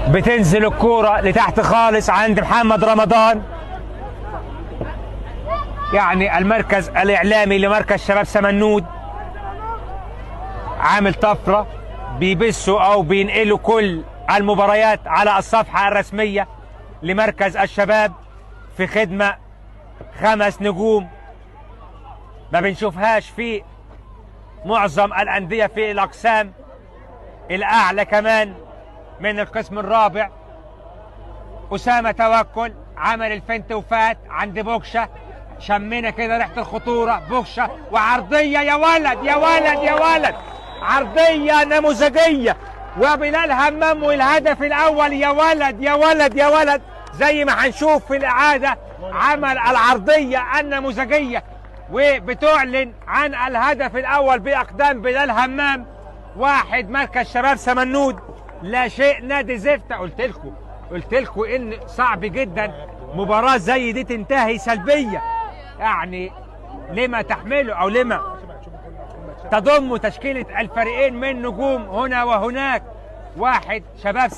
بتنزل الكورة لتحت خالص عند محمد رمضان. يعني المركز الإعلامي لمركز شباب سمنود عامل طفرة، بيبثوا أو بينقلوا كل المباريات على الصفحة الرسمية لمركز الشباب في خدمة 5 نجوم ما بنشوفهاش في معظم الأندية في الأقسام الأعلى كمان من القسم الرابع. أسامة توكل عمل الفنت وفات عند بوكشة، شمينا كده ريحة الخطورة. بوكشة وعرضية، يا ولد يا ولد يا ولد، عرضية نموذجية وبلال همام والهدف الأول. يا ولد يا ولد يا ولد، زي ما هنشوف في الإعادة عمل العرضية النموذجية وبتعلن عن الهدف الأول بأقدام بلال همام. 1 مركز شباب سمنود لا شيء نادي زفتة. قلت لكم إن صعب جدا مباراة زي دي تنتهي سلبية. يعني لما تحمله أو لما تضم تشكيلة الفريقين من نجوم هنا وهناك. 1 شباب